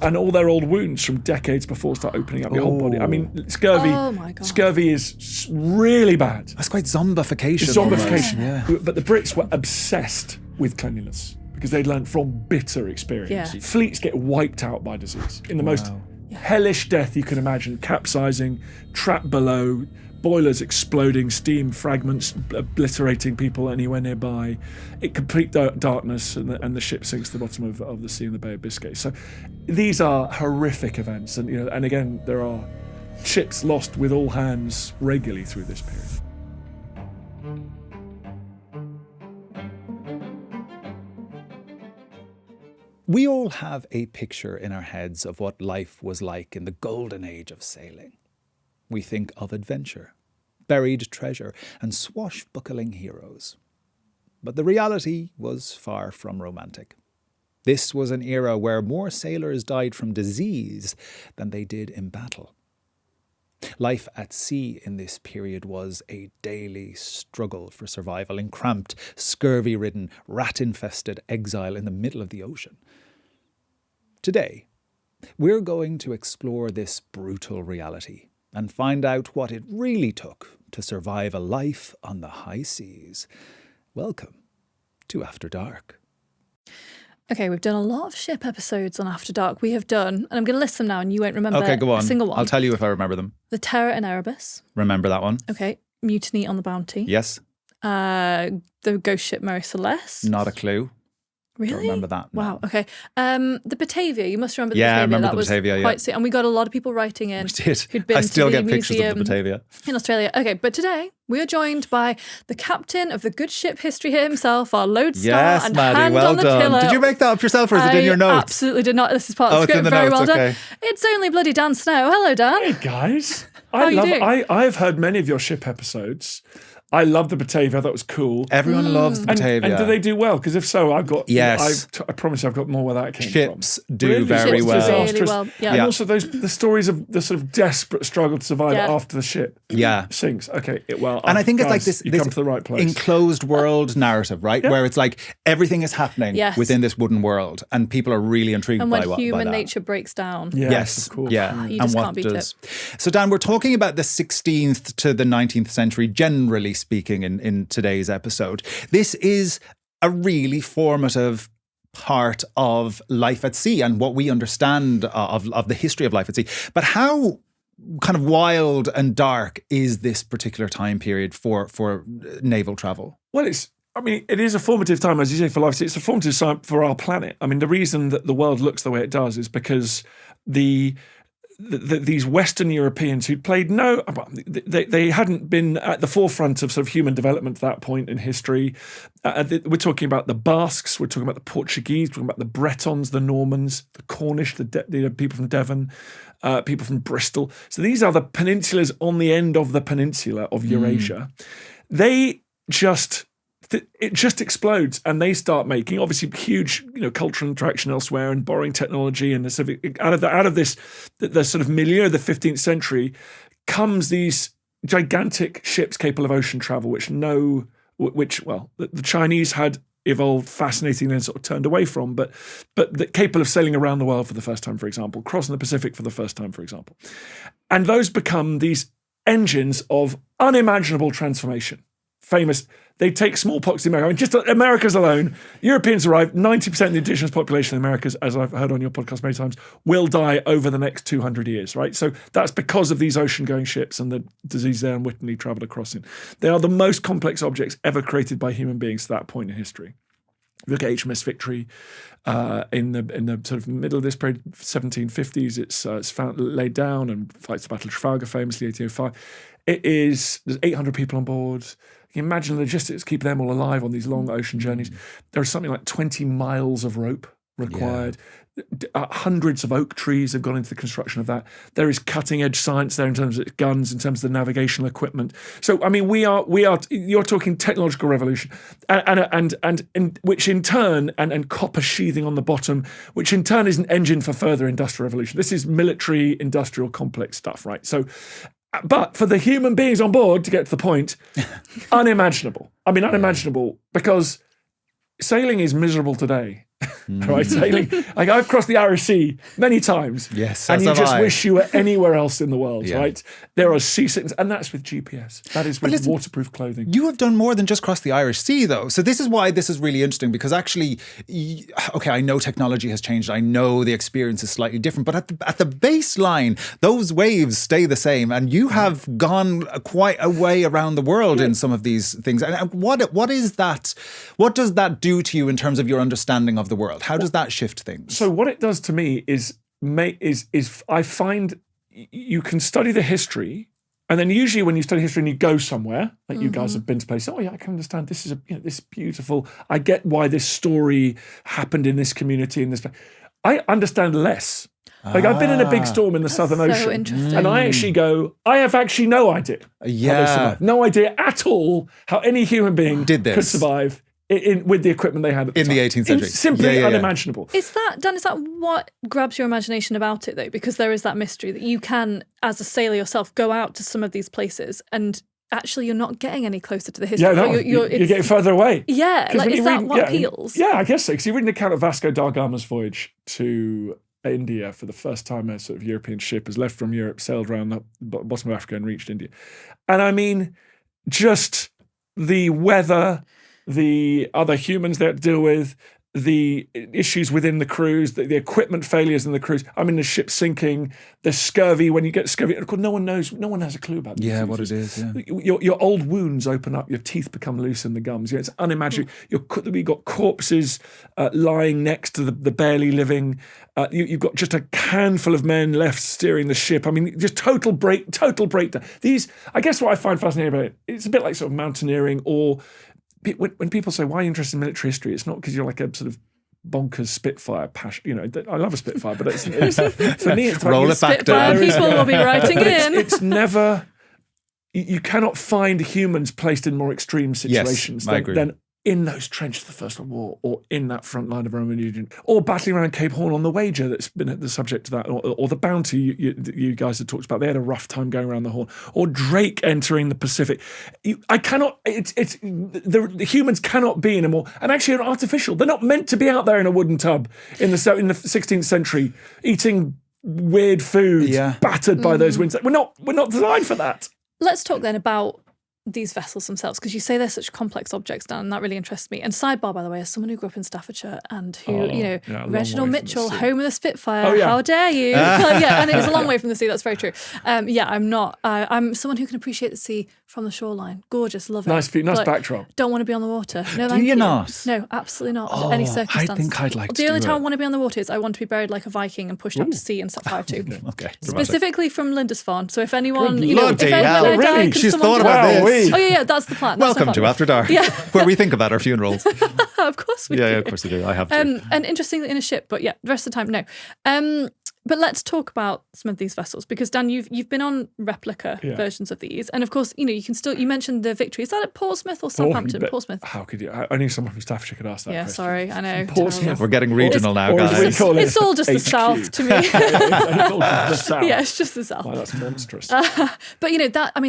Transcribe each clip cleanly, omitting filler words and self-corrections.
And all their old wounds from decades before start opening up your whole body. I mean, scurvy. Oh my God. Scurvy is really bad. That's quite zombification. Zombification. Yeah. But the Brits were obsessed with cleanliness because they'd learned from bitter experience. Yeah. Fleets get wiped out by disease in the most hellish death you can imagine. Capsizing, trapped below, boilers exploding, steam fragments obliterating people anywhere nearby, complete darkness, and the ship sinks to the bottom of the sea in the Bay of Biscay. So these are horrific events, and again there are ships lost with all hands regularly through this period. We all have a picture in our heads of what life was like in the golden age of sailing. We think of adventure, buried treasure, and swashbuckling heroes. But the reality was far from romantic. This was an era where more sailors died from disease than they did in battle. Life at sea in this period was a daily struggle for survival in cramped, scurvy-ridden, rat-infested exile in the middle of the ocean. Today, we're going to explore this brutal reality and find out what it really took to survive a life on the high seas. Welcome to After Dark. Okay, we've done a lot of ship episodes on After Dark. We have done, and I'm going to list them now, and you won't remember Go on. a single one. I'll tell you if I remember them. The Terror and Erebus. Remember that one? Okay. Mutiny on the Bounty. Yes. The ghost ship Mary Celeste. Not a clue. Really? Don't remember that. No. Wow, okay. The Batavia, you must remember the Yeah, Batavia. I remember that the was Batavia, quite sick. And we got a lot of people writing in We did. who'd been I still to the get pictures museum of the Batavia. in Australia. Okay, but today we are joined by the captain of the good ship history himself, our lodestar Yes, and Maddie, hand well on the done. tiller. Did you make that up yourself or is it in your notes? Absolutely did not. This is part of the it's in script. the Very notes, well okay. done. It's only bloody Dan Snow. Hello, Dan. Hey guys, are you doing? I've heard many of your ship episodes. I love the Batavia. That was cool. Everyone loves the Batavia. And do they do well? Because if so, I've got. Yes. I promise you, I've got more where that came Ships from. do Really? very Ships well. Really disastrous. well. Yeah. And also the stories of the sort of desperate struggle to survive Yeah. after the ship Yeah. sinks. Okay, And I think it's like this You come to the right place. enclosed world narrative, right? Yeah. Where it's like everything is happening Yes. within this wooden world and people are really intrigued And by when by human that. nature breaks down. Yes, of course. Yeah. You And just what can't beat does. So Dan, we're talking about the 16th to the 19th century, generally speaking, in today's episode. This is a really formative part of life at sea and what we understand of the history of life at sea. But how kind of wild and dark is this particular time period for naval travel? Well, it is a formative time, as you say, for life. It's a formative time for our planet. I mean, the reason that the world looks the way it does is because these Western Europeans who'd played they hadn't been at the forefront of sort of human development at that point in history. We're talking about the Basques, we're talking about the Portuguese, we're talking about the Bretons, the Normans, the Cornish, the people from Devon, people from Bristol. So these are the peninsulas on the end of the peninsula of Eurasia. It just explodes, and they start making obviously huge, cultural interaction elsewhere and borrowing technology, and out of this, the sort of milieu of the 15th century comes these gigantic ships capable of ocean travel, the Chinese had evolved fascinatingly and sort of turned away from, but capable of sailing around the world for the first time, for example, crossing the Pacific for the first time, for example, and those become these engines of unimaginable transformation. Famous. They take smallpox in America. I mean, just Americas alone, Europeans arrive, 90% of the indigenous population in the Americas, as I've heard on your podcast many times, will die over the next 200 years, right? So that's because of these ocean-going ships and the disease they unwittingly travelled across in. They are the most complex objects ever created by human beings to that point in history. Look at HMS Victory in the sort of middle of this period, 1750s. It's laid down and fights the Battle of Trafalgar, famously, 1805. There's 800 people on board. You can imagine the logistics, keep them all alive on these long ocean journeys. There is something like 20 miles of rope required. Yeah. Hundreds of oak trees have gone into the construction of that. There is cutting edge science there in terms of guns, in terms of the navigational equipment. So, I mean, you're talking technological revolution and which in turn, and copper sheathing on the bottom, which in turn is an engine for further industrial revolution. This is military, industrial, complex stuff, right? So, but for the human beings on board, to get to the point, unimaginable. I mean, unimaginable, because sailing is miserable today. right? Sailing. Like I've crossed the Irish Sea many times. Yes, and as you have just I. wish you were anywhere else in the world, Yeah. right? There are seasickness, and that's with GPS. That is with listen, waterproof clothing. You have done more than just cross the Irish Sea, though. So this is why this is really interesting, because actually, okay, I know technology has changed. I know the experience is slightly different, but at the baseline, those waves stay the same. And you have gone quite a way around the world in some of these things. And what is that? What does that do to you in terms of your understanding of the world? How does that shift things? So what it does to me is I find you can study the history, and then usually when you study history and you go somewhere, like you guys have been to places, oh yeah, I can understand this is this is beautiful. I get why this story happened in this community in this place. I understand less. Like I've been in a big storm in the Southern so Ocean, interesting. and I actually go, I have actually no idea. how they Yeah. survived. No idea at all how any human being Did this. could survive with the equipment they had at the In time. the 18th century. Simply Yeah, yeah, yeah. unimaginable. Is that, Dan, is that what grabs your imagination about it, though? Because there is that mystery that you can, as a sailor yourself, go out to some of these places and actually you're not getting any closer to the history. Yeah, no, Or you're it's- getting further away. Yeah, 'Cause like when is you that read- what appeals? Yeah, I guess so. Because you read an account of Vasco da Gama's voyage to India for the first time a sort of European ship has left from Europe, sailed around the bottom of Africa and reached India. And I mean, just the weather, the other humans they had to deal with, the issues within the crews, the equipment failures in the crews. I mean, the ship sinking, the scurvy. When you get scurvy, of course, no one knows. No one has a clue about these Yeah, things. what it is. Yeah. Your old wounds open up, your teeth become loose in the gums. It's unimaginable. You've got corpses lying next to the barely living. You've got just a handful of men left steering the ship. I mean, just total breakdown. These, I guess, what I find fascinating about it, it's a bit like sort of mountaineering, or when people say, "Why are you interested in military history?" It's not because you're like a sort of bonkers Spitfire passion. You know, I love a Spitfire, but it's for me, it's like Roll it back Spitfire down. people will be writing in. it's never. You cannot find humans placed in more extreme situations I agree. than in those trenches of the First World War, or in that front line of Roman Legion, or battling around Cape Horn on the Wager that's been the subject of that, or the Bounty you guys had talked about. They had a rough time going around the Horn, or Drake entering the Pacific. I cannot. The humans cannot be in a more, and actually are artificial. They're not meant to be out there in a wooden tub in the 16th century eating weird foods, battered by those winds. We're not designed for that. Let's talk then about these vessels themselves, because you say they're such complex objects, Dan, and that really interests me. And sidebar, by the way, as someone who grew up in Staffordshire and who, a long way Reginald from the Mitchell, sea. home of the Spitfire, Oh, yeah. how dare you? Yeah, and it was a long way from the sea, that's very true. I'm not. I'm someone who can appreciate the sea from the shoreline. Gorgeous, love it. Nice But backdrop. Don't want to be on the water. No, Do thank you you. not? No, absolutely not. Oh, Under any I circumstance. think I'd like to The only do time it. I want to be on the water is I want to be buried like a Viking and pushed up to sea and set fire to. Okay. Specifically from Lindisfarne. So if anyone, Good if Lord, when I yeah. die, Really? can She's someone thought do about that? this. Oh yeah, that's the plan. That's Welcome the to plan. After Dark, Yeah. where we think about our funerals. Of course we do. Yeah, of course we do. I have to. And interestingly, in a ship, but yeah, the rest of the time, no. But let's talk about some of these vessels, because Dan, you've been on replica versions of these, and of course, you can still. You mentioned the Victory. Is that at Portsmouth or Southampton? Portsmouth. How could you? I knew someone from Staffordshire could ask that Yeah, question. sorry, I know. Portsmouth. terrible. We're getting regional now, or as we guys. call it, It's all just the HQ. south to me. The south. Yeah, it's just the south. Wow, that's monstrous. But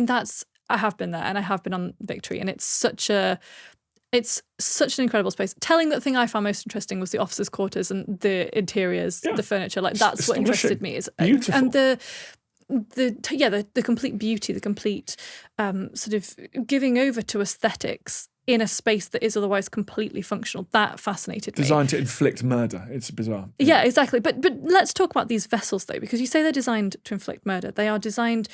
that's I have been there, and I have been on Victory, and it's such an incredible space. Telling that thing I found most interesting was the officers' quarters and the interiors, the furniture. Like that's what interested me. Is Beautiful. and the complete beauty, the complete sort of giving over to aesthetics in a space that is otherwise completely functional. That fascinated me. Designed to inflict murder. It's bizarre. Yeah, exactly. But let's talk about these vessels, though, because you say they're designed to inflict murder. They are designed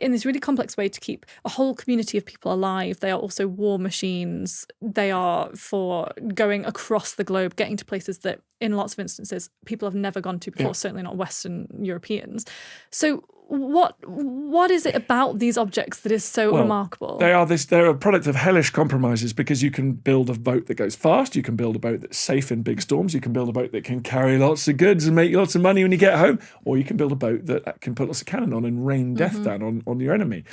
in this really complex way to keep a whole community of people alive. They are also war machines. They are for going across the globe, getting to places that, in lots of instances, people have never gone to before, certainly not Western Europeans. So what is it about these objects that is so remarkable? They're a product of hellish compromises, because you can build a boat that goes fast, you can build a boat that's safe in big storms, you can build a boat that can carry lots of goods and make lots of money when you get home, or you can build a boat that can put lots of cannon on and rain death down on your enemy.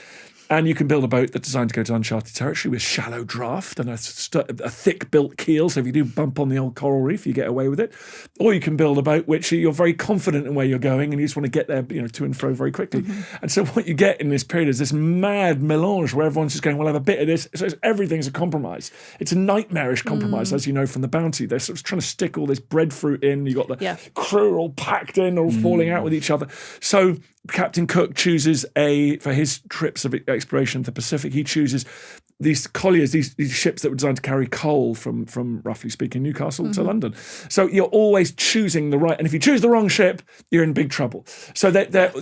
And you can build a boat that's designed to go to uncharted territory with shallow draft and a thick built keel. So if you do bump on the old coral reef, you get away with it. Or you can build a boat which you're very confident in where you're going and you just want to get there, to and fro very quickly. And so what you get in this period is this mad melange where everyone's just going, we'll have a bit of this. So everything's a compromise. It's a nightmarish compromise, as you know from the Bounty. They're sort of trying to stick all this breadfruit in. You've got the crew all packed in, all falling out with each other. So Captain Cook chooses for his trips of exploration of the Pacific, he chooses these colliers, these ships that were designed to carry coal from roughly speaking, Newcastle to London. So you're always choosing the right, and if you choose the wrong ship, you're in big trouble. So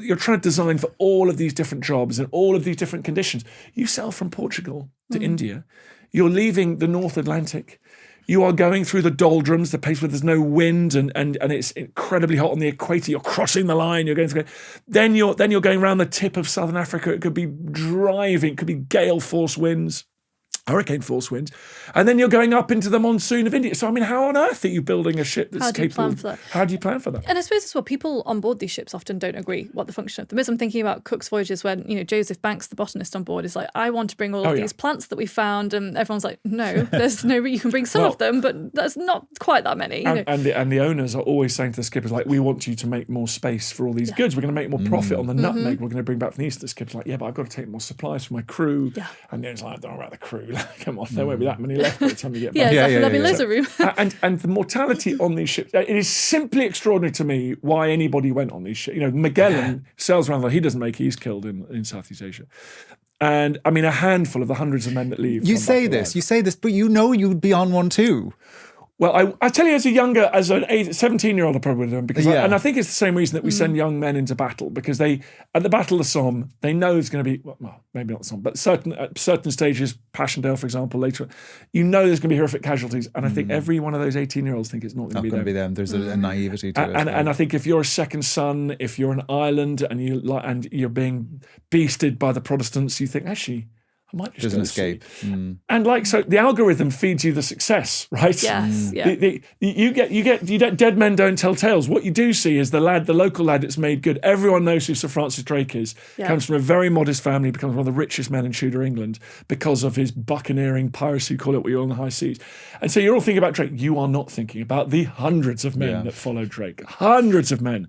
you're trying to design for all of these different jobs and all of these different conditions. You sail from Portugal to India, you're leaving the North Atlantic. You are going through the doldrums, the place where there's no wind and it's incredibly hot on the equator. You're crossing the line. You're going through. Then you're going around the tip of southern Africa. It could be driving. It could be gale force winds, hurricane force winds, and then you're going up into the monsoon of India. So I mean, how on earth are you building a ship that's capable? How do you plan for that? And I suppose as well, people on board these ships often don't agree what the function of them is. I'm thinking about Cook's voyages when Joseph Banks, the botanist on board, is like, I want to bring all of these plants that we found, and everyone's like, no, there's no. You can bring some of them, but that's not quite that many. And the owners are always saying to the skippers, like, we want you to make more space for all these goods. We're going to make more profit on the nutmeg. We're going to bring back from the east. The skipper's like, yeah, but I've got to take more supplies for my crew. Yeah. And then it's like, I don't know about the crew. Come on, there won't be that many left by the time you get back. There'll be loads of room. And the mortality on these ships, it is simply extraordinary to me why anybody went on these ships. Magellan sails around, he's killed in Southeast Asia. And I mean, a handful of the hundreds of men that leave. You say this, but you'd be on one too. Well, I tell you, as an 17-year-old, I probably would have done, because and I think it's the same reason that we send young men into battle, because at the Battle of the Somme, they know there's going to be, well, maybe not the Somme, but certain stages, Passchendaele, for example, later, there's going to be horrific casualties, and I think every one of those 18-year-olds think it's not going to be them. There's a naivety to it. And I think if you're a second son, if you're an island, and you're being beasted by the Protestants, you think, actually, I might just escape. And so the algorithm feeds you the success, right? Yes. You get dead men don't tell tales. What you do see is the local lad that's made good. Everyone knows who Sir Francis Drake is. Comes from a very modest family, becomes one of the richest men in Tudor England because of his buccaneering piracy, call it what you're on the high seas. And so you're all thinking about Drake. You are not thinking about the hundreds of men that followed Drake. Hundreds of men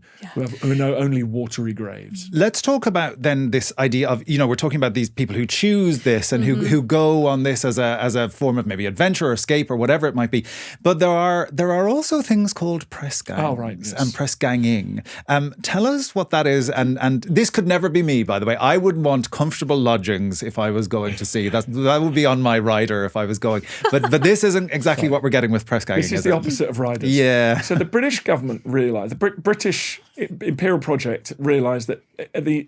who know only watery graves. Let's talk about then this idea of, we're talking about these people who choose this and who go on this as a form of maybe adventure or escape or whatever it might be. But there are also things called pressgangs and pressganging. Tell us what that is. And this could never be me, by the way. I would want comfortable lodgings if I was going to sea. That would be on my rider if I was going. But this isn't exactly what we're getting with pressganging. This is the opposite of riders. Yeah. So the British government realised, the British Imperial Project realised that the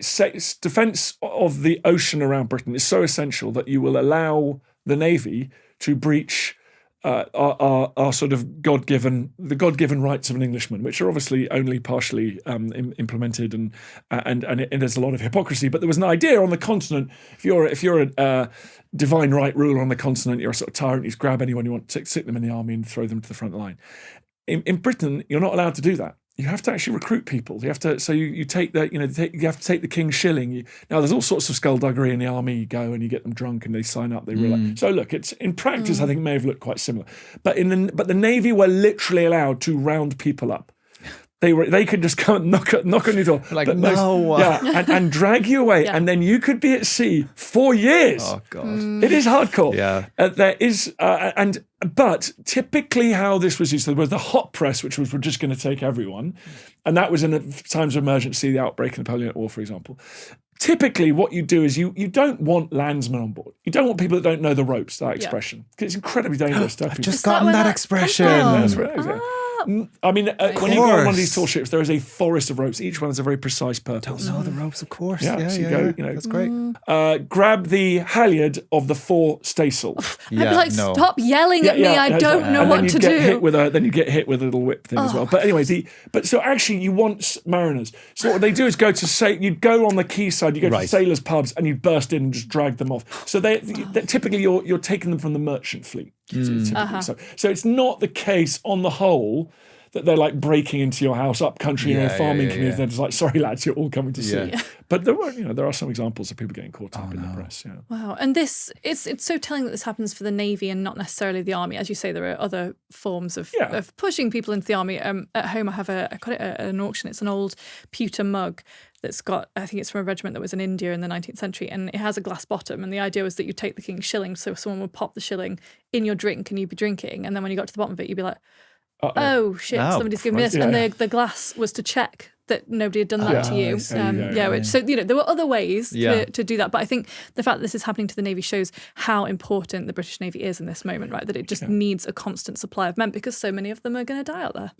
defence of the ocean around Britain is so essential that you will allow the Navy to breach our sort of God-given rights of an Englishman, which are obviously only partially implemented, and there's a lot of hypocrisy. But there was an idea on the continent: if you're a divine right ruler on the continent, you're a sort of tyrant. You just grab anyone you want, stick them in the army, and throw them to the front line. In Britain, you're not allowed to do that. You have to actually recruit people. You have to. So you take the. You have to take the king's shilling. Now there's all sorts of skullduggery in the army. You go and you get them drunk and they sign up. They realize. So look, it's in practice. I think it may have looked quite similar. But the Navy were literally allowed to round people up. They could just come and knock on your door, like and drag you away, and then you could be at sea for years. Oh God, it is hardcore. Yeah, there is, but typically how this was used, there was the hot press, which was we're just going to take everyone, and that was in times of emergency, the outbreak of the Napoleonic War, for example. Typically, what you do is you don't want landsmen on board. You don't want people that don't know the ropes. That expression, because it's incredibly dangerous to have people. I've just gotten that expression. That's right. I mean, when you go on one of these tall ships, there is a forest of ropes. Each one has a very precise purpose. Don't know the ropes, of course. Yeah, so you go, that's great. Grab the halyard of the fore staysail. I'd be like, stop yelling at me. I don't know what to do. Then you get hit with a little whip thing as well. But anyways, so actually you want mariners. So what they do is you'd go on the quayside, you go to sailors' pubs, and you burst in and just drag them off. So they typically you're taking them from the merchant fleet. So it's not the case on the whole that they're like breaking into your house up country in a Yeah, farming yeah, community. yeah. They're just like, sorry lads, you're all coming to see. Yeah. But there are some examples of people getting caught up in the press. Yeah. Wow. And this, it's so telling that this happens for the Navy and not necessarily the Army. As you say, there are other forms of pushing people into the Army. At home, I got it at an auction. It's an old pewter mug that's got, I think it's from a regiment that was in India in the 19th century, and it has a glass bottom. And the idea was that you take the king's shilling, so someone would pop the shilling in your drink and you'd be drinking. And then when you got to the bottom of it, you'd be like, oh shit, somebody's given me this. And the glass was to check that nobody had done that to you. So, there were other ways to do that. But I think the fact that this is happening to the Navy shows how important the British Navy is in this moment, right? That it just needs a constant supply of men because so many of them are going to die out there.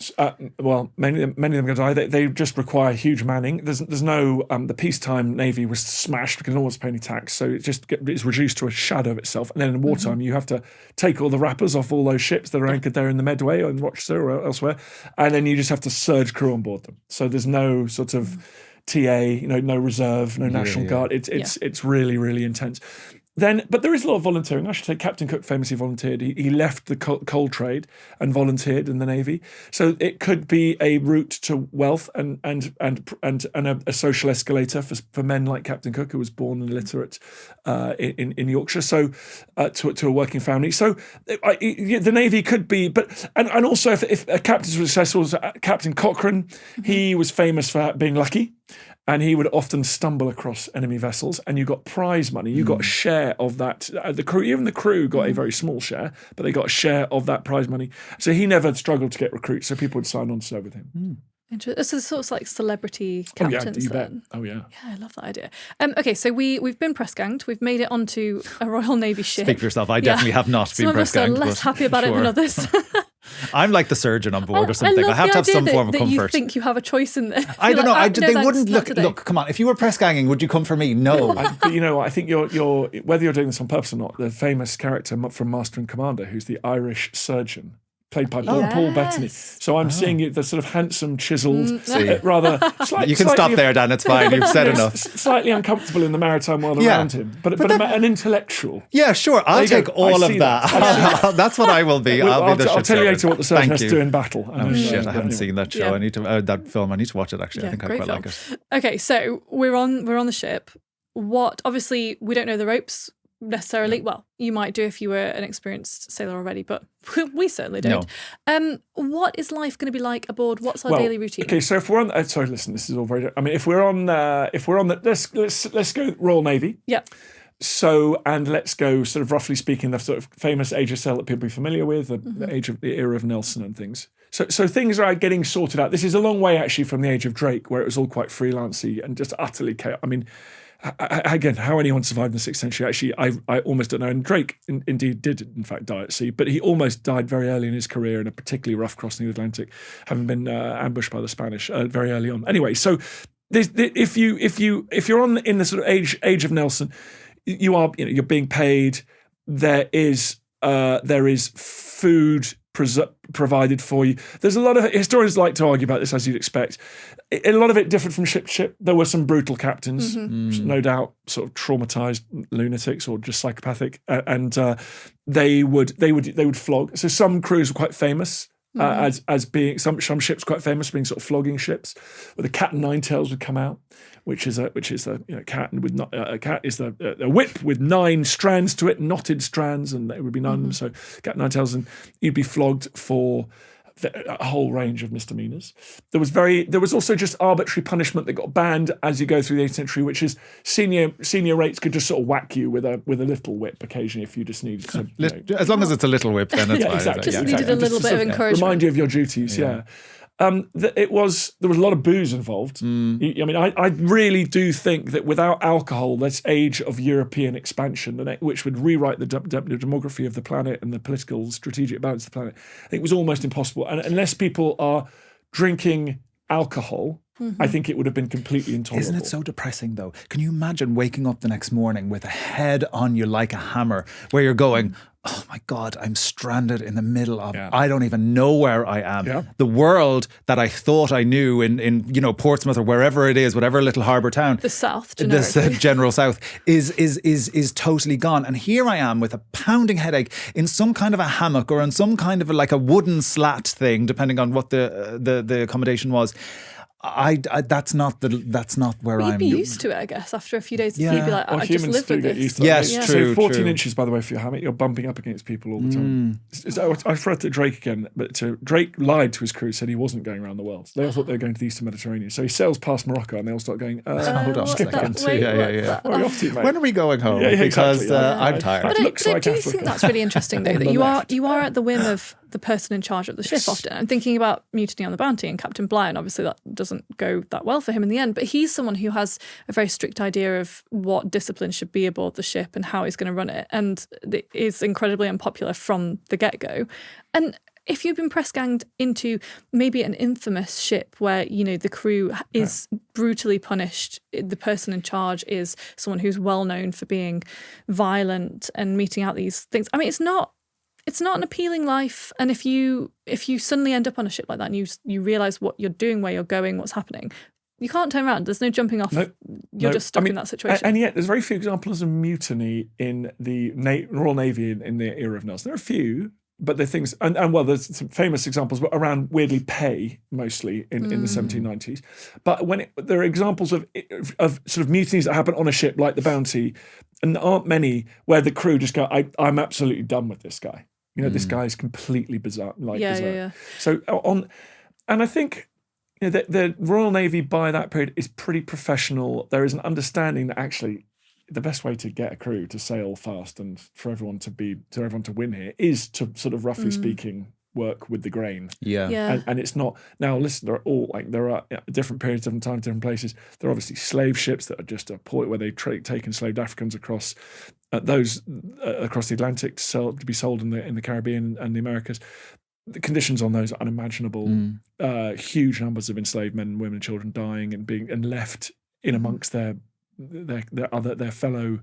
Well, many of them are going to die. They just require huge manning. There's no, the peacetime Navy was smashed because no one's paying any tax. So it just is reduced to a shadow of itself. And then in wartime, you have to take all the wrappers off all those ships that are anchored there in the Medway or in Rochester or elsewhere. And then you just have to surge crew on board them. So there's no sort of TA, no reserve, no National Guard. It's really, really intense. But there is a lot of volunteering. I should say Captain Cook famously volunteered. He left the coal trade and volunteered in the Navy. So it could be a route to wealth and a social escalator for men like Captain Cook, who was born illiterate in Yorkshire. So to a working family. So the Navy could be, and also if a captain's successful was Captain Cochrane, he was famous for being lucky. And he would often stumble across enemy vessels, and you got prize money. You got a share of that. The crew got a very small share, but they got a share of that prize money. So he never struggled to get recruits. So people would sign on to serve with him. Interesting. So sort of like celebrity captains. You bet. Then. Oh yeah. Yeah, I love that idea. Okay, so we've been press ganged. We've made it onto a Royal Navy ship. Speak for yourself. I definitely have not been press ganged. Some of us are less happy about it than others. I'm like the surgeon on board or something. I have to have some form of comfort. You think you have a choice in there. I don't know. They thanks, wouldn't look. Come on. If you were press ganging, would you come for me? No. But you know what? I think you're whether you're doing this on purpose or not. The famous character from Master and Commander, who's the Irish surgeon, played by Paul Bettany. So I'm seeing you, the sort of handsome, chiseled, rather. You can stop there, Dan. It's fine. You've said enough. Slightly uncomfortable in the maritime world around him, but an intellectual. Yeah, sure. I'll take all of that. That's what I will be. I'll tell you later what the surgeon has to do in battle. Oh shit! I haven't seen that show. I need to that film. I need to watch it actually. I think I quite like it. Okay, so we're on the ship. Obviously we don't know the ropes necessarily. Well, you might do if you were an experienced sailor already, but we certainly don't. What is life going to be like aboard? What's our daily routine? Okay, so if we're on, sorry, listen, this is all very. I mean, if we're on the, let's go Royal Navy. Yeah. So, and let's go sort of roughly speaking, the sort of famous age of sail that people be familiar with, the era of Nelson and things. So things are getting sorted out. This is a long way actually from the age of Drake, where it was all quite freelancey and just utterly chaotic. I mean, again, how anyone survived in the 6th century, actually, I almost don't know. And Drake indeed did, in fact, die at sea, but he almost died very early in his career in a particularly rough crossing of the Atlantic, having been ambushed by the Spanish very early on. Anyway, so if you're in the sort of age of Nelson, you're being paid. There is food provided for you. There's a lot of historians like to argue about this, as you'd expect. A lot of it differed from ship to ship. There were some brutal captains, no doubt, sort of traumatized lunatics or just psychopathic, and they would flog. So some crews were quite famous. As being some ships quite famous being sort of flogging ships, where the cat and nine tails would come out, which is a cat with a cat is a whip with 9 strands to it, knotted strands, and there would be 9 of them. So cat and nine tails, and you'd be flogged for a whole range of misdemeanors. There was also just arbitrary punishment that got banned as you go through the 18th century, which is senior rates could just sort of whack you with a little whip occasionally if you just needed to. As long as it's a little whip, then it's fine. Exactly. Just needed a little bit of encouragement. Remind you of your duties. Yeah. There was a lot of booze involved. I mean, I really do think that without alcohol, this age of European expansion, which would rewrite the demography of the planet and the political strategic balance of the planet, I think was almost impossible. And unless people are drinking alcohol I think it would have been completely intolerable. Isn't it so depressing, though? Can you imagine waking up the next morning with a head on you like a hammer, where you're going, oh my God, I'm stranded in the middle of, I don't even know where I am. Yeah. The world that I thought I knew in Portsmouth or wherever it is, whatever little harbour town. The South, the general South, is totally gone. And here I am with a pounding headache in some kind of a hammock or in some kind of a wooden slat thing, depending on what the accommodation was. That's not where You'd I'm. be used to it, I guess. After a few days, you'd be like, Well, I just humans live do with get this. used to that. Yes, true. So 14 true. inches, by the way, for your hammock, you're bumping up against people all the time. I referred to Drake again, but Drake lied to his crew, said he wasn't going around the world. They all thought they were going to the Eastern Mediterranean. So he sails past Morocco, and they all start going, Hold on a what's second. that? Wait, Yeah. what's where are you off to, mate? When are we going home? Yeah, because exactly. I'm tired. But looks I like do Africa. think that's really interesting, though, On that the you left. are at the whim of the person in charge of the ship often. I'm thinking about Mutiny on the Bounty and Captain Bligh, and obviously that doesn't go that well for him in the end, but he's someone who has a very strict idea of what discipline should be aboard the ship and how he's going to run it, and it is incredibly unpopular from the get-go. And if you've been press ganged into maybe an infamous ship where, the crew is brutally punished, the person in charge is someone who's well known for being violent and meting out these things. I mean, it's not an appealing life. And if you suddenly end up on a ship like that and you realise what you're doing, where you're going, what's happening, you can't turn around. There's no jumping off. You're just stuck in that situation. And yet, there's very few examples of mutiny in the Royal Navy in the era of Nelson. There are a few, but they're things, and there's some famous examples around weirdly pay, mostly in the 1790s. But there are examples of sort of mutinies that happen on a ship like the Bounty, and there aren't many where the crew just go, I'm absolutely done with this guy. This guy is completely bizarre. Yeah. So and I think the Royal Navy by that period is pretty professional. There is an understanding that actually the best way to get a crew to sail fast and for everyone to win here is to sort of roughly speaking work with the grain. Yeah. And it's not now. Listen, there are different periods of time, different places. There are obviously slave ships that are just a point where they take enslaved Africans across across the Atlantic to be sold in the Caribbean and the Americas. The conditions on those are unimaginable. Huge numbers of enslaved men, women, and children dying and left in amongst their fellow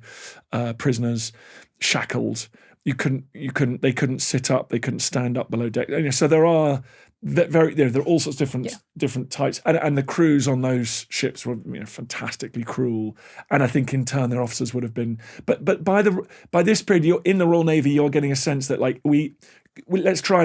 prisoners, shackled. They couldn't sit up, they couldn't stand up below deck. So there are there are all sorts of different types, and the crews on those ships were fantastically cruel, and I think in turn their officers would have been. But by this period, you're in the Royal Navy, you're getting a sense that let's try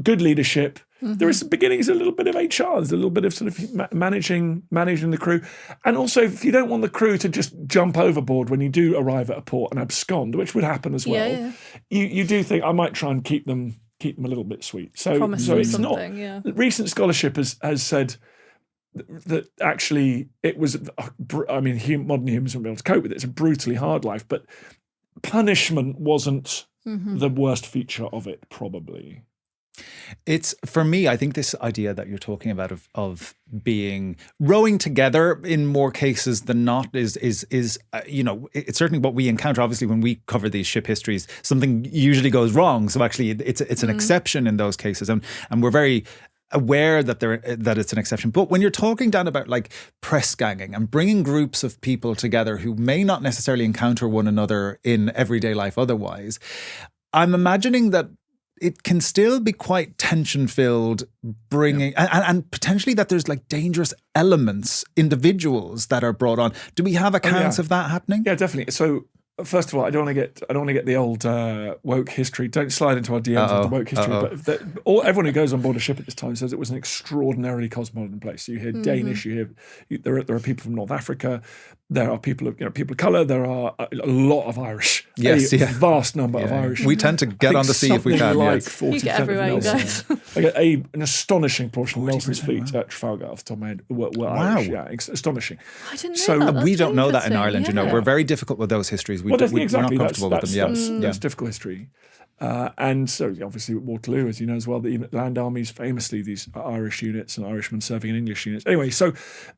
good leadership. There is beginnings, a little bit of HR, there's a little bit of sort of managing the crew, and also if you don't want the crew to just jump overboard when you do arrive at a port and abscond, which would happen as well. You do think I might try and keep them a little bit sweet. So it's not. Recent scholarship has said that actually it was. Modern humans wouldn't be able to cope with it. It's a brutally hard life, but punishment wasn't the worst feature of it, probably. It's, for me, I think this idea that you're talking about of being rowing together in more cases than not is it's certainly what we encounter. Obviously, when we cover these ship histories, something usually goes wrong. So actually, it's an exception in those cases, and we're very aware that it's an exception. But when you're talking, Dan, about press ganging and bringing groups of people together who may not necessarily encounter one another in everyday life otherwise, I'm imagining that it can still be quite tension-filled, bringing and potentially that there's dangerous elements, individuals that are brought on. Do we have accounts of that happening? Yeah, definitely. So first of all, I don't want to get the old woke history. Don't slide into our DMs of the woke history. But everyone who goes on board a ship at this time says it was an extraordinarily cosmopolitan place. So you hear Danish. There are people from North Africa. There are people of colour. There are a lot of Irish. Yes, a vast number of Irish. We tend to get on the sea if we can. Like yes. 40% you get everywhere you go. An astonishing portion of Nelson's fleet at Trafalgar, off the top of my head, were Irish. Yeah, astonishing. I didn't know that. We don't know that in Ireland. Yeah. We're very difficult with those histories. We're not comfortable with them. That's difficult history. And so obviously Waterloo, as you know as well, the land armies, famously these Irish units and Irishmen serving in English units. Anyway, so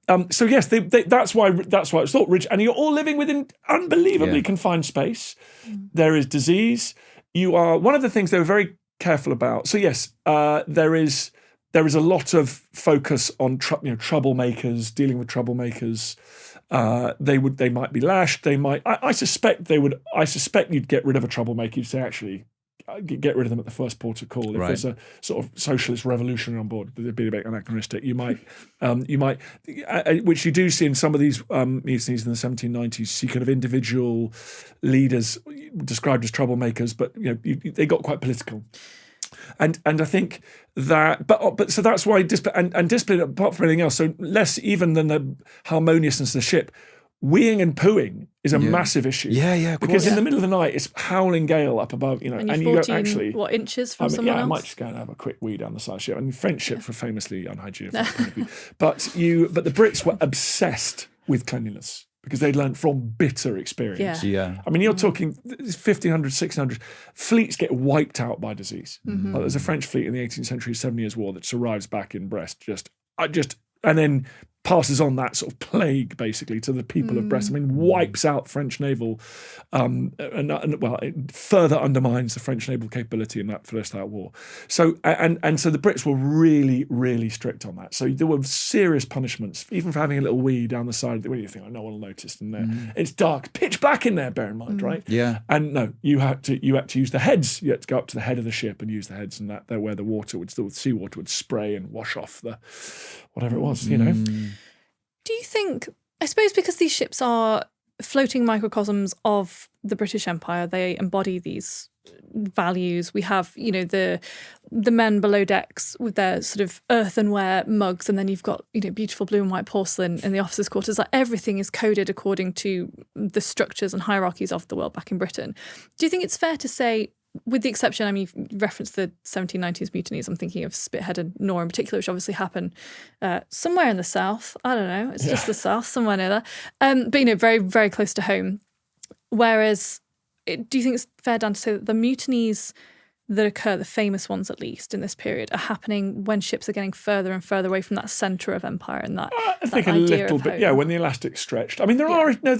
yes, that's why it's thought rich. And you're all living within unbelievably confined space. There is disease. One of the things they were very careful about. So yes, there is there is a lot of focus on troublemakers, dealing with troublemakers. They might be lashed. They might. I suspect you'd get rid of a troublemaker. You'd say, actually, get rid of them at the first port of call. If there's a sort of socialist revolution on board, they'd be a bit anachronistic. You might, which you do see in some of these mutinies in the 1790s. See kind of individual leaders described as troublemakers, but they got quite political. And I think that, but so that's why discipline and discipline, apart from anything else, so less even than the harmoniousness of the ship, weeing and pooing is a massive issue. Because in the middle of the night it's howling gale up above, and you 14, go actually inches from someone else. I might just go and have a quick wee down the side of the ship. And French ships were famously unhygienic from that point of view. But the Brits were obsessed with cleanliness, because they'd learned from bitter experience. I mean, you're talking 1500, 1600, fleets get wiped out by disease. Mm-hmm. Like, there's a French fleet in the 18th century, 7 Years' War, that arrives back in Brest, and then passes on that sort of plague basically to the people of Brest. I mean, wipes out French naval, and it further undermines the French naval capability in that first war. So and so the Brits were really, really strict on that. So there were serious punishments, even for having a little wee down the side. When you think, no one will notice in there. It's dark, pitch black in there. Bear in mind, right? Yeah. And no, you had to use the heads. You had to go up to the head of the ship and use the heads, and that there where the seawater would spray and wash off the whatever it was. Do you think, I suppose because these ships are floating microcosms of the British Empire, they embody these values. We have, the men below decks with their sort of earthenware mugs, and then you've got, beautiful blue and white porcelain in the officers' quarters. Like, everything is coded according to the structures and hierarchies of the world back in Britain. Do you think it's fair to say, with the exception, you've referenced the 1790s mutinies, I'm thinking of Spithead and Nor in particular, which obviously happened somewhere in the south. I don't know, it's just the south, somewhere near there. But, very, very close to home. Whereas, do you think it's fair, Dan, to say that the mutinies that occur, the famous ones at least in this period, are happening when ships are getting further and further away from that centre of empire and that I think that a idea little of bit, home? when the elastic's stretched. I mean, there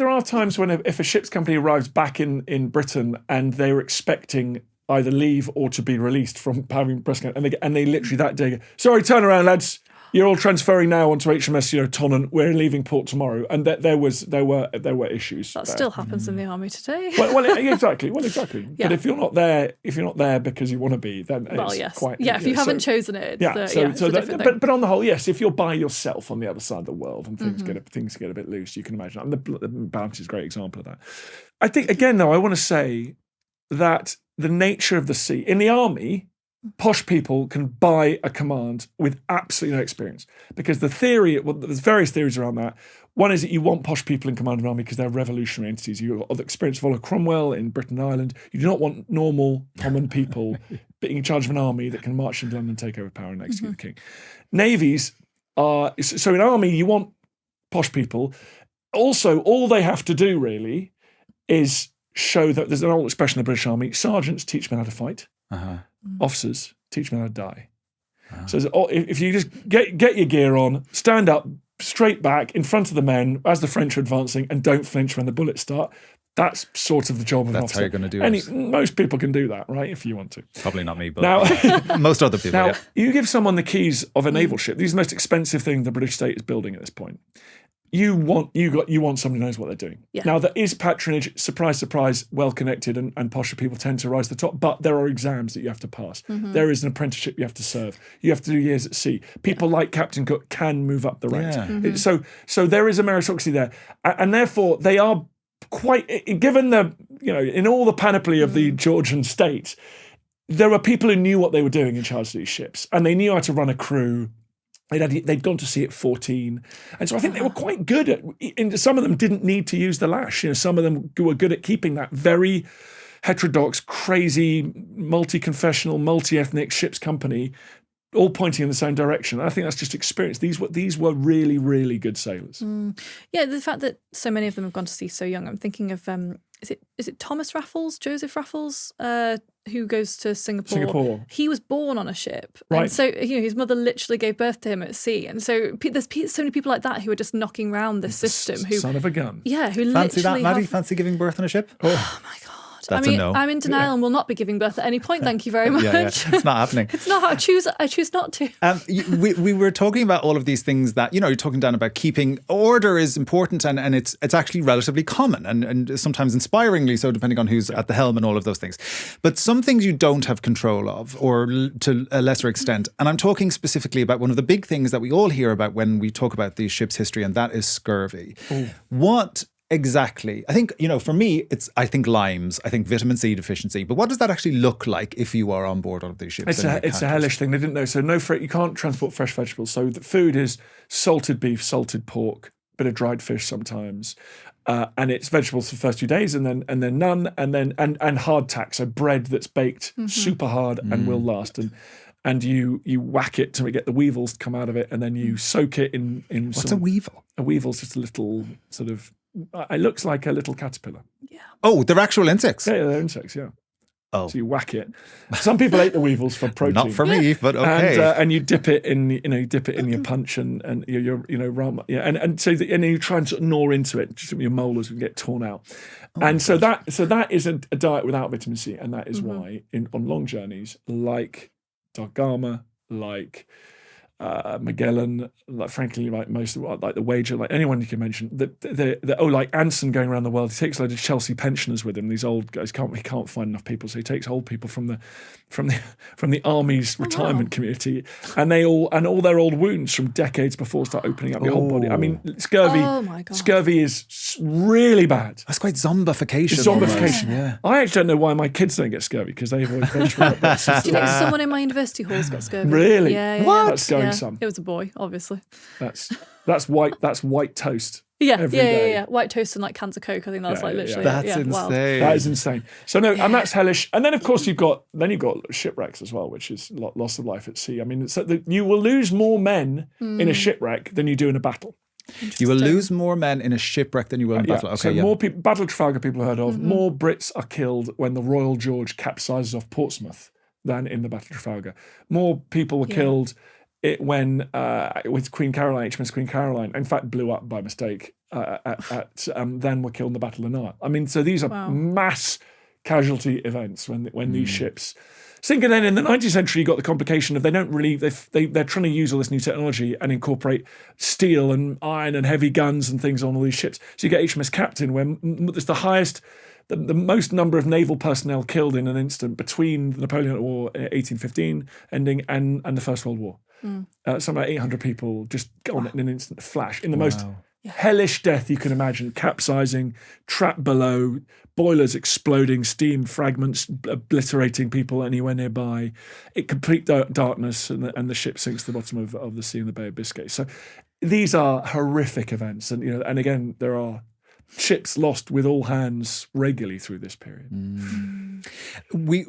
are times when if a ship's company arrives back in Britain and they're expecting either leave or to be released from having pressgang, and they literally that day go, sorry, turn around, lads. You're all transferring now onto HMS, Tonnant. We're leaving port tomorrow, and there were issues. That still happens in the army today. Well, exactly. But if you're not there because you want to be, then it's quite. If you haven't chosen it, it's a different thing. But on the whole, yes. If you're by yourself on the other side of the world and things get a bit loose, you can imagine. And the Bounty is a great example of that. I think again, though, I want to say that the nature of the sea in the army. Posh people can buy a command with absolutely no experience, because there's various theories around that. One is that you want posh people in command of an army because they're revolutionary entities. You've got the experience of Oliver Cromwell in Britain and Ireland. You do not want normal, common people being in charge of an army that can march into London and take over power and execute the king. Navies are, so in army you want posh people. Also, all they have to do really is show that there's an old expression in the British Army, sergeants teach men how to fight. Officers teach men how to die. So if you just get your gear on, stand up, straight back in front of the men as the French are advancing, and don't flinch when the bullets start. That's sort of the job of an officer. That's how you're going to do it. Most people can do that, right? If you want to. Probably not me, but now, most other people. Now, you give someone the keys of a naval ship. These are the most expensive thing the British state is building at this point. You want somebody who knows what they're doing. Yeah. Now, there is patronage, surprise, surprise, well-connected and posher people tend to rise to the top, but there are exams that you have to pass. There is an apprenticeship you have to serve. You have to do years at sea. People like Captain Cook can move up the ranks. So there is a meritocracy there. And therefore, they are quite, given the, in all the panoply of the Georgian state, there were people who knew what they were doing in charge of these ships, and they knew how to run a crew. They'd gone to sea at 14. And so I think they were quite good at, and some of them didn't need to use the lash. Some of them were good at keeping that very heterodox, crazy, multi-confessional, multi-ethnic ship's company all pointing in the same direction. I think that's just experience. These were really, really good sailors. Yeah, the fact that so many of them have gone to sea so young. I'm thinking of, is it Thomas Raffles, Joseph Raffles, who goes to Singapore? He was born on a ship. Right. And so, his mother literally gave birth to him at sea. And so there's so many people like that who are just knocking around this system. Who Son of a gun. Yeah, who fancy literally that, Maddie? Fancy giving birth on a ship? Oh my God. That's a no. I'm in denial and will not be giving birth at any point. Thank you very much. It's not happening. It's not how I choose not to. We were talking about all of these things that, you're talking down about keeping order is important and it's actually relatively common and sometimes inspiringly so, depending on who's at the helm and all of those things. But some things you don't have control of, or to a lesser extent. And I'm talking specifically about one of the big things that we all hear about when we talk about these ships' history, and that is scurvy. Ooh. What exactly? I think, for me, I think limes, I think vitamin C deficiency. But what does that actually look like if you are on board one of these ships? It's a hellish thing. They didn't know. So you can't transport fresh vegetables. So the food is salted beef, salted pork, bit of dried fish sometimes. And it's vegetables for the first 2 days, and then none, and hardtack, so bread that's baked super hard and will last. And you whack it to get the weevils to come out of it, and then you soak it in. What's a weevil? A weevil's just a little sort of. It looks like a little caterpillar. Yeah. Oh, they're actual insects. Yeah, they're insects. Yeah. Oh. So you whack it. Some people ate the weevils for protein. Not for me, but okay. And you dip it in, your punch and your rum. Yeah. And so and you try and sort of gnaw into it, just your molars would get torn out. So that is a diet without vitamin C, and that is why on long journeys like Dargama, like Magellan, frankly, like most of like the Wager, like anyone you can mention, like Anson going around the world, he takes a load of Chelsea pensioners with him. These old guys he can't find enough people, so he takes old people from the army's retirement community, and all their old wounds from decades before start opening up your whole body. I mean, scurvy. Oh my God. Scurvy is really bad. That's quite zombification. It's zombification. Yeah. I actually don't know why my kids don't get scurvy, because they avoid vegetable. Do you know someone in my university hall's got scurvy? Really? Yeah. What? That's going some. It was a boy, obviously. That's white toast. Yeah, every day. yeah. White toast and like cans of Coke. I think that's literally. That's insane. Wild. That is insane. So no, and that's hellish. And then of course you've got shipwrecks as well, which is loss of life at sea. I mean, you will lose more men in a shipwreck than you do in a battle. You will lose more men in a shipwreck than you will in battle. Okay, so more people, Battle of Trafalgar people have heard of. More Brits are killed when the Royal George capsizes off Portsmouth than in the Battle of Trafalgar. More people were killed when with Queen Caroline, HMS Queen Caroline, in fact blew up by mistake than were killed in the Battle of the Nile. I mean, so these are mass casualty events when these ships sink. And then in the 19th century, you got the complication of they're trying to use all this new technology and incorporate steel and iron and heavy guns and things on all these ships. So you get HMS Captain, where it's the highest. The most number of naval personnel killed in an instant between the Napoleonic War 1815 ending and the First World War. Some 800 people just gone in an instant flash in the most hellish death you can imagine. Capsizing, trapped below, boilers exploding, steam fragments obliterating people anywhere nearby. Complete darkness, and the ship sinks to the bottom of the sea in the Bay of Biscay. So these are horrific events, and again there are ships lost with all hands regularly through this period.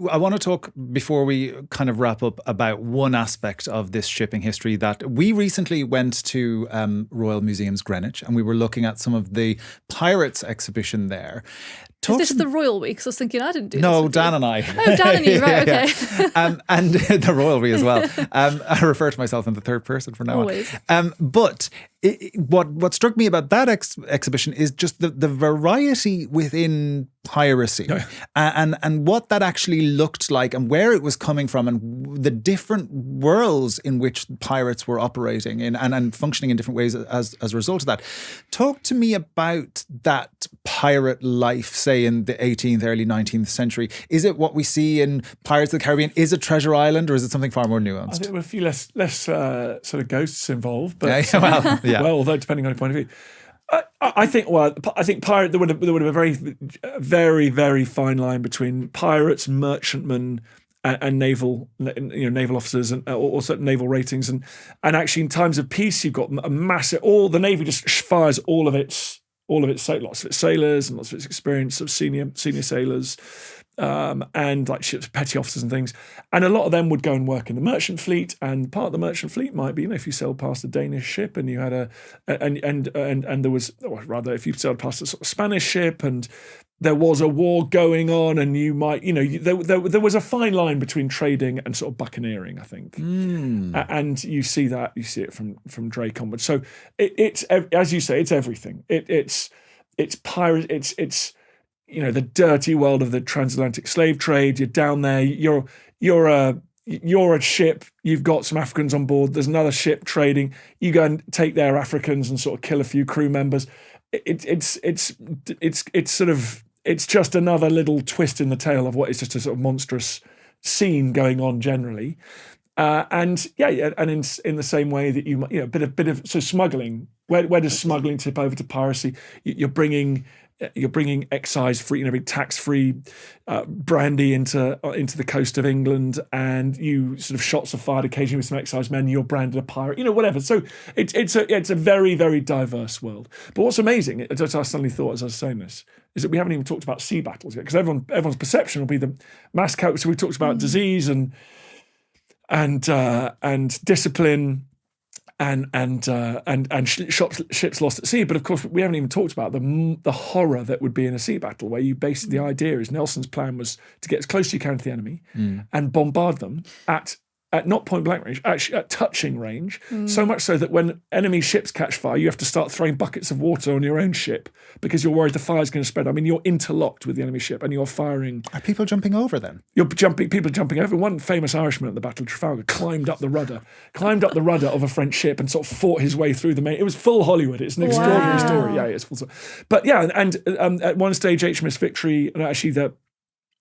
I want to talk, before we kind of wrap up, about one aspect of this shipping history that we recently went to Royal Museums Greenwich, and we were looking at some of the Pirates exhibition there. Is this the Royal Week? So I was thinking I didn't do this. No, Dan and I. Oh, Dan and you, right, okay. And the Royal Week as well. I refer to myself in the third person from now Always. on. But what struck me about that exhibition is just the variety within piracy and what that actually looked like and where it was coming from and the different worlds in which pirates were operating in and functioning in different ways as a result of that. Talk to me about that pirate life, say in the 18th, early 19th century. Is it what we see in Pirates of the Caribbean? Is it Treasure Island, or is it something far more nuanced? I think there were a few less sort of ghosts involved, but well, although depending on your point of view. I think pirate. There would have a very, very, very fine line between pirates, merchantmen, and naval officers, and or certain naval ratings, and actually in times of peace, you've got a massive. All the navy just fires all of its lots of its sailors and lots of its experience of senior sailors. And like ships, petty officers and things, and a lot of them would go and work in the merchant fleet. And part of the merchant fleet might be, if you sailed past a Danish ship and you had and there was, or rather, if you sailed past a sort of Spanish ship and there was a war going on, and you might, there was a fine line between trading and sort of buccaneering, I think. And you see it from Drake onwards. So it's as you say, it's everything. It's pirate. It's the dirty world of the transatlantic slave trade. You're down there. You're a ship. You've got some Africans on board. There's another ship trading. You go and take their Africans and sort of kill a few crew members. It's just another little twist in the tail of what is just a sort of monstrous scene going on generally. And in the same way that a bit of so smuggling. Where does smuggling tip over to piracy? You're bringing excise free, big tax free brandy into the coast of England, and you sort of shots are fired occasionally with some excise men. You're branded a pirate, whatever. So it's a very, very diverse world. But what's amazing, I suddenly thought as I was saying this, is that we haven't even talked about sea battles yet, because everyone's perception will be the mass casualty. So we talked about disease and discipline. And ships lost at sea, but of course we haven't even talked about the horror that would be in a sea battle, where you basically the idea is Nelson's plan was to get as close as you can to the enemy and bombard them at not point blank range, actually at touching range, so much so that when enemy ships catch fire, you have to start throwing buckets of water on your own ship because you're worried the fire's going to spread. I mean, you're interlocked with the enemy ship and you're firing. Are people jumping over then? People jumping over. One famous Irishman at the Battle of Trafalgar climbed up the rudder of a French ship and sort of fought his way through the main. It was full Hollywood. It's an extraordinary story. Yeah, it's full. But yeah, and at one stage, HMS Victory, and actually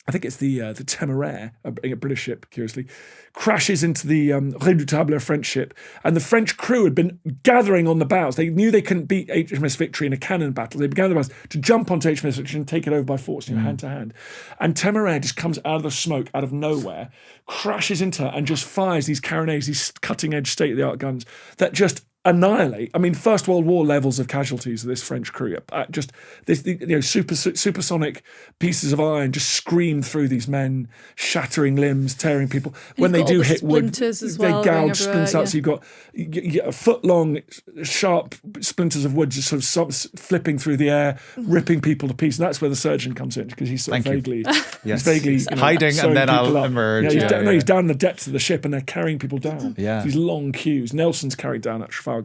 I think it's the Téméraire, a British ship, curiously, crashes into the Redoutable French ship, and the French crew had been gathering on the bows. They knew they couldn't beat HMS Victory in a cannon battle. They began the bows to jump onto HMS Victory and take it over by force, hand to hand. And Téméraire just comes out of the smoke, out of nowhere, crashes into her, and just fires these carronades, these cutting-edge state-of-the-art guns that just annihilate. I mean, First World War levels of casualties of this French crew. Just this, supersonic pieces of iron just scream through these men, shattering limbs, tearing people. When they do hit wood, they gouge splinters out. So you've got a foot-long, sharp splinters of wood just sort of flipping through the air, ripping people to pieces. And that's where the surgeon comes in, because he's sort of vaguely, he's vaguely hiding, and then I'll emerge. He's down in the depths of the ship, and they're carrying people down. These long queues. Nelson's carried down at Trafalgar.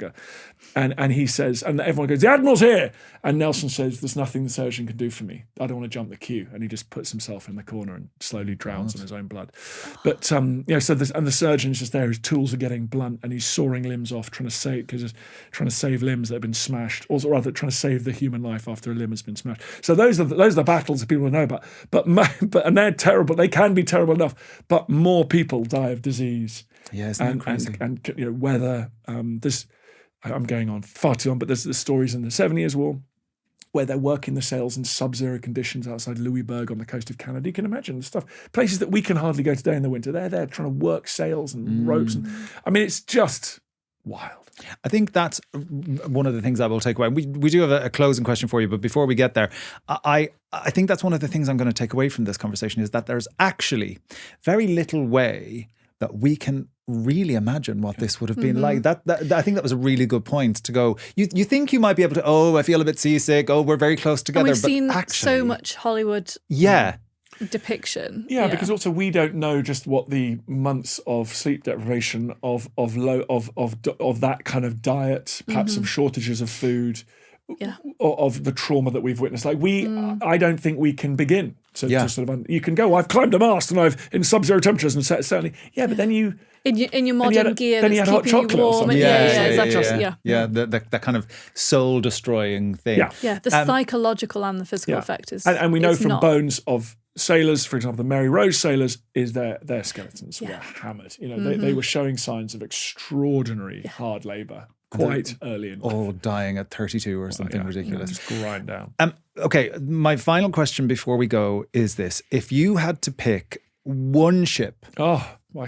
And he says, and everyone goes, the Admiral's here. And Nelson says, there's nothing the surgeon can do for me. I don't want to jump the queue. And he just puts himself in the corner and slowly drowns in his own blood. But, and the surgeon's just there, his tools are getting blunt, and he's sawing limbs off, trying to save limbs that have been smashed, or rather trying to save the human life after a limb has been smashed. So those are the battles that people know about. And they're terrible. They can be terrible enough, but more people die of disease. Yeah, isn't that crazy? And weather. I'm going on far too long, but there's the stories in the 7 Years' War where they're working the sails in sub-zero conditions outside Louisburg on the coast of Canada. You can imagine the stuff. Places that we can hardly go today in the winter. They're there trying to work sails and ropes. And, I mean, it's just wild. I think that's one of the things I will take away. We do have a closing question for you, but before we get there, I think that's one of the things I'm going to take away from this conversation, is that there's actually very little way that we can really imagine what this would have been like. That I think that was a really good point to go. You think you might be able to, I feel a bit seasick. We're very close together. And we've seen so much Hollywood depiction. Yeah, because also we don't know just what the months of sleep deprivation, of that kind of diet, perhaps of shortages of food, of the trauma that we've witnessed. Like I don't think we can begin to sort of. You can go, I've climbed a mast and I've in sub-zero temperatures and certainly. Yeah, but then you. In your modern gear, then you had hot chocolate or something. That kind of soul-destroying thing. Yeah, the psychological and the physical effect is. And we know from bones of sailors, for example, the Mary Rose sailors, is their skeletons were hammered. They were showing signs of extraordinary hard labour quite early in life. All dying at 32 or something ridiculous. Just grind down. Okay, my final question before we go is this: if you had to pick one ship.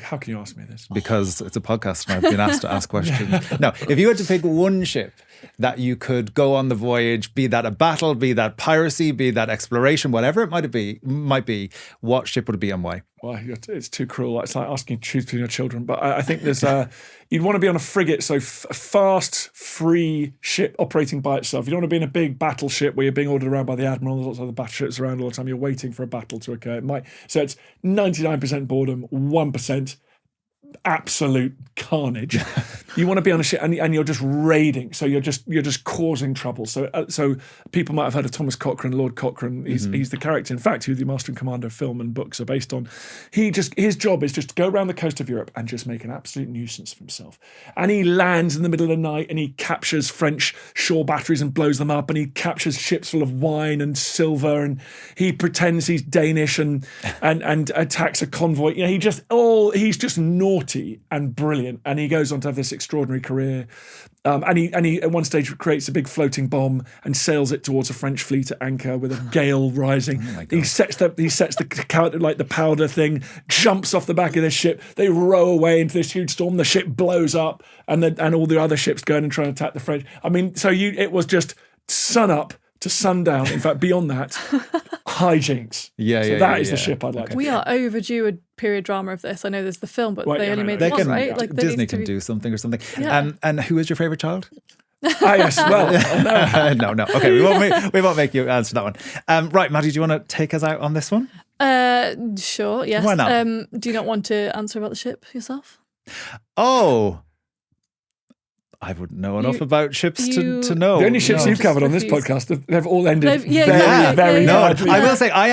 How can you ask me this? Because it's a podcast and I've been asked to ask questions. No, if you had to pick one ship that you could go on the voyage, be that a battle, be that piracy, be that exploration, whatever it might be, what ship would it be and why? Well, it's too cruel. It's like asking to choose between your children. But I think there's you'd want to be on a frigate, so a fast, free ship operating by itself. You don't want to be in a big battleship where you're being ordered around by the admiral. There's lots of other battleships around all the time. You're waiting for a battle to occur. So it's 99% boredom, 1% absolute carnage. You want to be on a ship and you're just raiding, so you're just causing trouble. So people might have heard of Thomas Cochrane, Lord Cochrane. He's the character, in fact, who the Master and Commander film and books are based on. His job is just to go around the coast of Europe and just make an absolute nuisance of himself. And he lands in the middle of the night and he captures French shore batteries and blows them up, and he captures ships full of wine and silver, and he pretends he's Danish and attacks a convoy. You know, he's just naughty and brilliant, and he goes on to have this extraordinary career. And he at one stage creates a big floating bomb and sails it towards a French fleet at anchor with a gale rising. He sets the powder thing, jumps off the back of this ship. They row away into this huge storm. The ship blows up, and all the other ships go in and try and attack the French. I mean, it was just sun up to sundown. In fact, beyond that, hijinks. That is the ship I'd like to. We are overdue a period drama of this. I know there's the film, but they only made they the one, right? Like Disney can do something or something. Yeah. And who is your favourite child? Yes, well, no. Okay, we won't make you answer that one. Right, Maddie, do you want to take us out on this one? Sure, yes. Why not? Do you not want to answer about the ship yourself? Oh, I wouldn't know enough about ships to know. The only ships you've covered on this podcast, they've all ended very badly. I will say I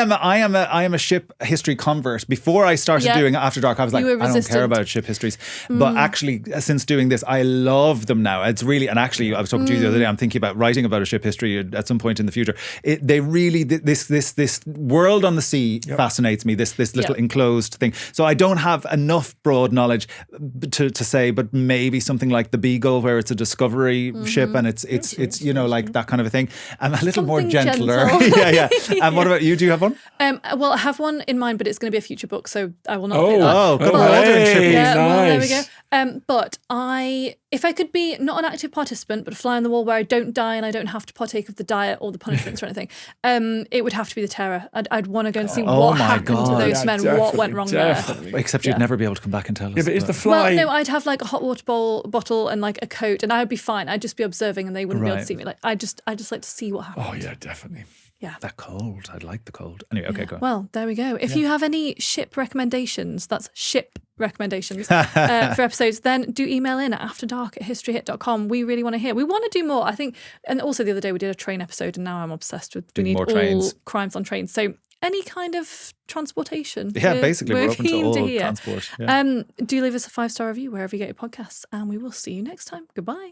am a ship history convert. Before I started doing After Dark, I was like, I don't care about ship histories. But actually, since doing this, I love them now. It's really, and actually, I was talking to you the other day. I'm thinking about writing about a ship history at some point in the future. They really this world on the sea fascinates me. This little enclosed thing. So I don't have enough broad knowledge to say, but maybe something like the Beagle, where it's a discovery ship and it's you know, like that kind of a thing. I'm a little more gentler. Yeah. And what about you? Do you have one? Well, I have one in mind, but it's going to be a future book, so I will not say that. Oh, come on. Yeah, nice. well, there we go. But if I could be not an active participant, but a fly on the wall where I don't die and I don't have to partake of the diet or the punishments or anything, it would have to be the Terror. I'd want to go and see what happened to those men, what went wrong there. Except you'd never be able to come back and tell us. Yeah, but is the fly... Well, no, I'd have like a hot water bottle and like a coat, and I would be fine. I'd just be observing and they wouldn't be able to see me. Like I just like to see what happened. Oh yeah, definitely. Yeah. That cold. I'd like the cold. Anyway, okay, go on. Well, there we go. If you have any ship recommendations, that's ship recommendations for episodes, then do email in at afterdark@historyhit.com. We really want to hear. We want to do more, I think. And also the other day we did a train episode, and now I'm obsessed with doing more trains. Crimes on trains. So any kind of transportation. Yeah, basically we're open to all transport. Yeah. Do leave us a 5-star review wherever you get your podcasts, and we will see you next time. Goodbye.